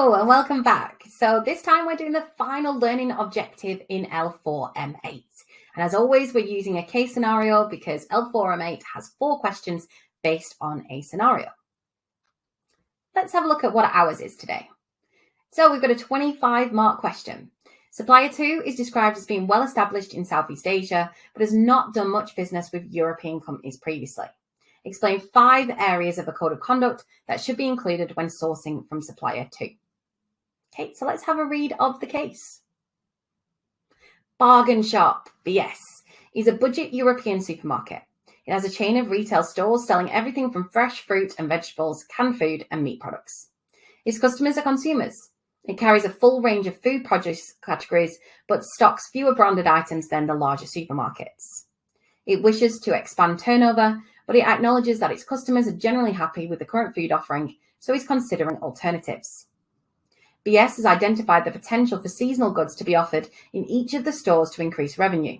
Hello and welcome back. So this time we're doing the final learning objective in L4M8. And as always, we're using a case scenario because L4M8 has 4 questions based on a scenario. Let's have a look at what ours is today. So we've got a 25-mark question. Supplier 2 is described as being well established in Southeast Asia, but has not done much business with European companies previously. Explain 5 areas of a code of conduct that should be included when sourcing from supplier 2. Okay, so let's have a read of the case. Bargain Shop, BS, is a budget European supermarket. It has a chain of retail stores selling everything from fresh fruit and vegetables, canned food and meat products. Its customers are consumers. It carries a full range of food produce categories, but stocks fewer branded items than the larger supermarkets. It wishes to expand turnover, but it acknowledges that its customers are generally happy with the current food offering, so is considering alternatives. BS has identified the potential for seasonal goods to be offered in each of the stores to increase revenue.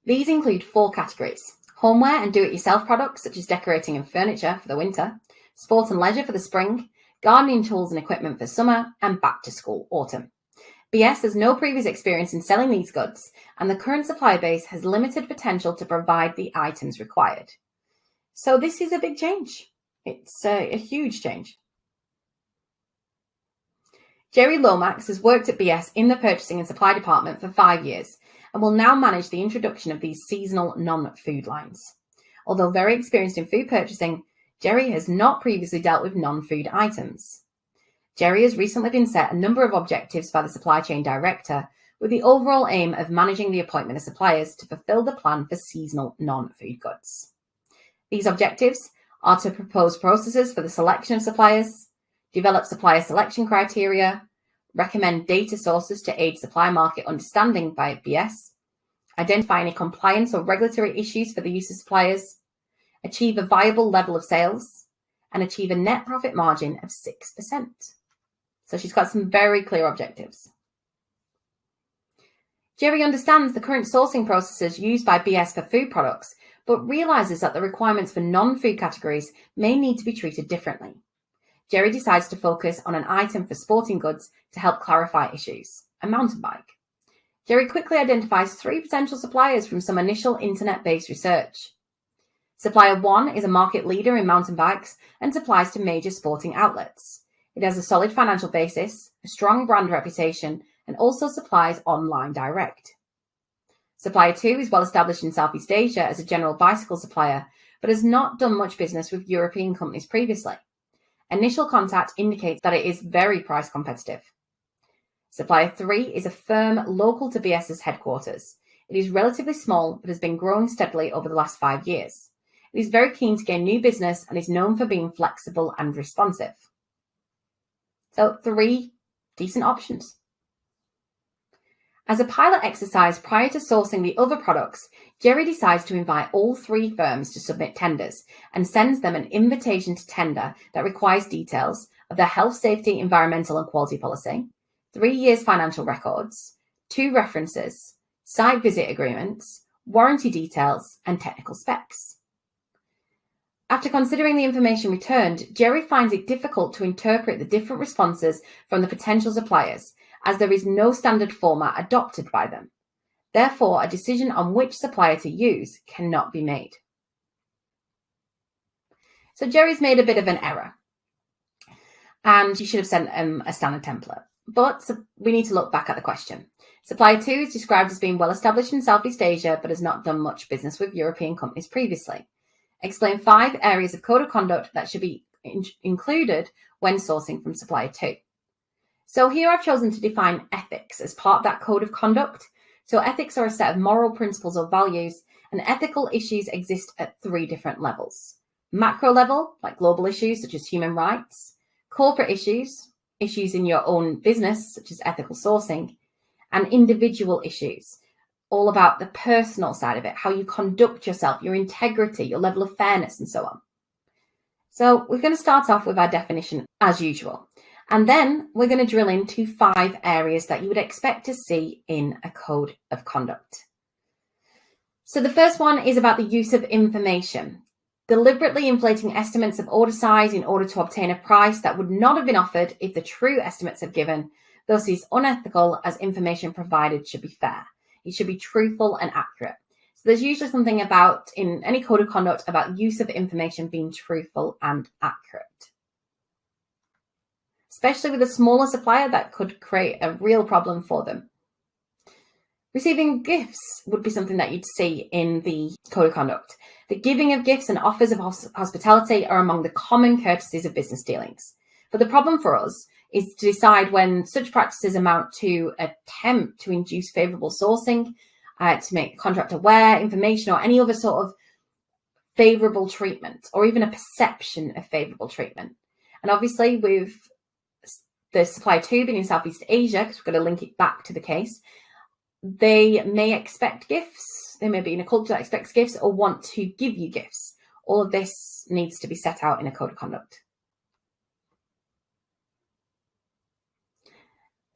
These include 4 categories: homeware and do-it-yourself products such as decorating and furniture for the winter, sport and leisure for the spring, gardening tools and equipment for summer, and back-to-school autumn. BS has no previous experience in selling these goods, and the current supply base has limited potential to provide the items required. So this is a big change. It's a huge change. Jerry Lomax has worked at BS in the purchasing and supply department for 5 years and will now manage the introduction of these seasonal non-food lines. Although very experienced in food purchasing, Jerry has not previously dealt with non-food items. Jerry has recently been set a number of objectives by the supply chain director with the overall aim of managing the appointment of suppliers to fulfill the plan for seasonal non-food goods. These objectives are to propose processes for the selection of suppliers, develop supplier selection criteria, recommend data sources to aid supply market understanding by BS, identify any compliance or regulatory issues for the use of suppliers, achieve a viable level of sales, and achieve a net profit margin of 6%. So she's got some very clear objectives. Jerry understands the current sourcing processes used by BS for food products, but realizes that the requirements for non-food categories may need to be treated differently. Jerry decides to focus on an item for sporting goods to help clarify issues: a mountain bike. Jerry quickly identifies 3 potential suppliers from some initial internet-based research. Supplier 1 is a market leader in mountain bikes and supplies to major sporting outlets. It has a solid financial basis, a strong brand reputation, and also supplies online direct. Supplier 2 is well established in Southeast Asia as a general bicycle supplier, but has not done much business with European companies previously. Initial contact indicates that it is very price competitive. Supplier 3 is a firm local to BS's headquarters. It is relatively small, but has been growing steadily over the last 5 years. It is very keen to gain new business and is known for being flexible and responsive. So 3 decent options. As a pilot exercise prior to sourcing the other products, Jerry decides to invite all 3 firms to submit tenders and sends them an invitation to tender that requires details of their health, safety, environmental and quality policy, 3 years financial records, 2 references, site visit agreements, warranty details, and technical specs. After considering the information returned, Jerry finds it difficult to interpret the different responses from the potential suppliers, as there is no standard format adopted by them. Therefore, a decision on which supplier to use cannot be made. So Jerry's made a bit of an error, and you should have sent a standard template. But we need to look back at the question. Supplier 2 is described as being well established in Southeast Asia, but has not done much business with European companies previously. Explain 5 areas of code of conduct that should be included when sourcing from supplier 2. So here I've chosen to define ethics as part of that code of conduct. So ethics are a set of moral principles or values, and ethical issues exist at 3 different levels: macro level, like global issues such as human rights; corporate issues, issues in your own business such as ethical sourcing; and individual issues, all about the personal side of it, how you conduct yourself, your integrity, your level of fairness, and so on. So we're going to start off with our definition as usual. And then we're going to drill into 5 areas that you would expect to see in a code of conduct. So the first one is about the use of information. Deliberately inflating estimates of order size in order to obtain a price that would not have been offered if the true estimates have given, thus is unethical as information provided should be fair. It should be truthful and accurate. So there's usually something about, in any code of conduct, about use of information being truthful and accurate. Especially with a smaller supplier, that could create a real problem for them. Receiving gifts would be something that you'd see in the code of conduct. The giving of gifts and offers of hospitality are among the common courtesies of business dealings. But the problem for us is to decide when such practices amount to attempt to induce favourable sourcing, to make the contract aware, information, or any other sort of favourable treatment, or even a perception of favourable treatment. And obviously with the supplier 2 being in Southeast Asia, because we're going to link it back to the case, they may expect gifts. They may be in a culture that expects gifts or want to give you gifts. All of this needs to be set out in a code of conduct.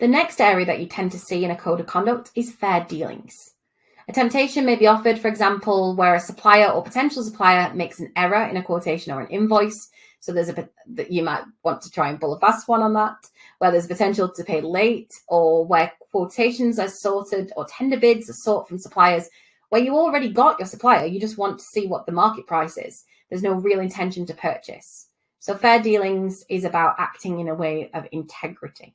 The next area that you tend to see in a code of conduct is fair dealings. A temptation may be offered, for example, where a supplier or potential supplier makes an error in a quotation or an invoice. So there's you might want to try and pull a fast one on that, where there's potential to pay late, or where quotations are sorted or tender bids are sought from suppliers where you already got your supplier. You just want to see what the market price is. There's no real intention to purchase. So fair dealings is about acting in a way of integrity.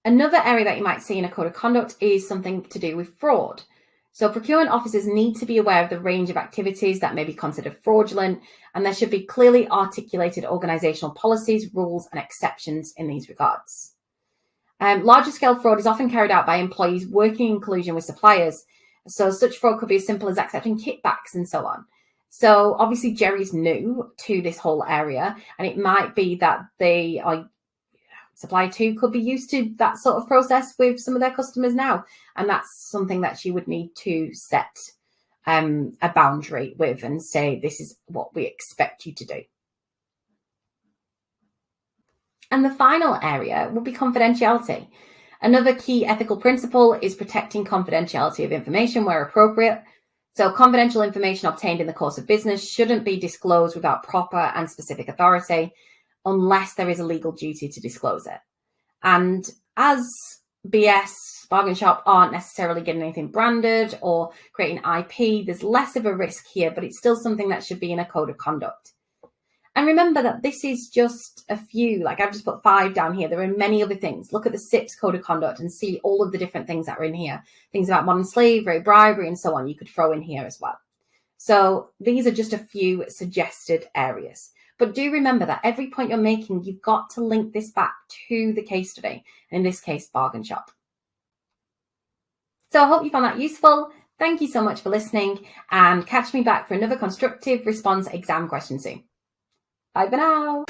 Another area that you might see in a code of conduct is something to do with fraud. So procurement officers need to be aware of the range of activities that may be considered fraudulent, and there should be clearly articulated organisational policies, rules and exceptions in these regards. Larger scale fraud is often carried out by employees working in collusion with suppliers. So such fraud could be as simple as accepting kickbacks and so on. So obviously Jerry's new to this whole area, and it might be that they are Supplier 2 could be used to that sort of process with some of their customers now. And that's something that she would need to set a boundary with and say, this is what we expect you to do. And the final area will be confidentiality. Another key ethical principle is protecting confidentiality of information where appropriate. So confidential information obtained in the course of business shouldn't be disclosed without proper and specific authority, unless there is a legal duty to disclose it. And as BS, bargain shop, aren't necessarily getting anything branded or creating IP, there's less of a risk here, but it's still something that should be in a code of conduct. And remember that this is just a few, like I've just put 5 down here. There are many other things. Look at the CIPS code of conduct and see all of the different things that are in here. Things about modern slavery, bribery, and so on, you could throw in here as well. So these are just a few suggested areas. But do remember that every point you're making, you've got to link this back to the case study, and in this case, bargain shop. So I hope you found that useful. Thank you so much for listening, and catch me back for another constructive response exam question soon. Bye for now.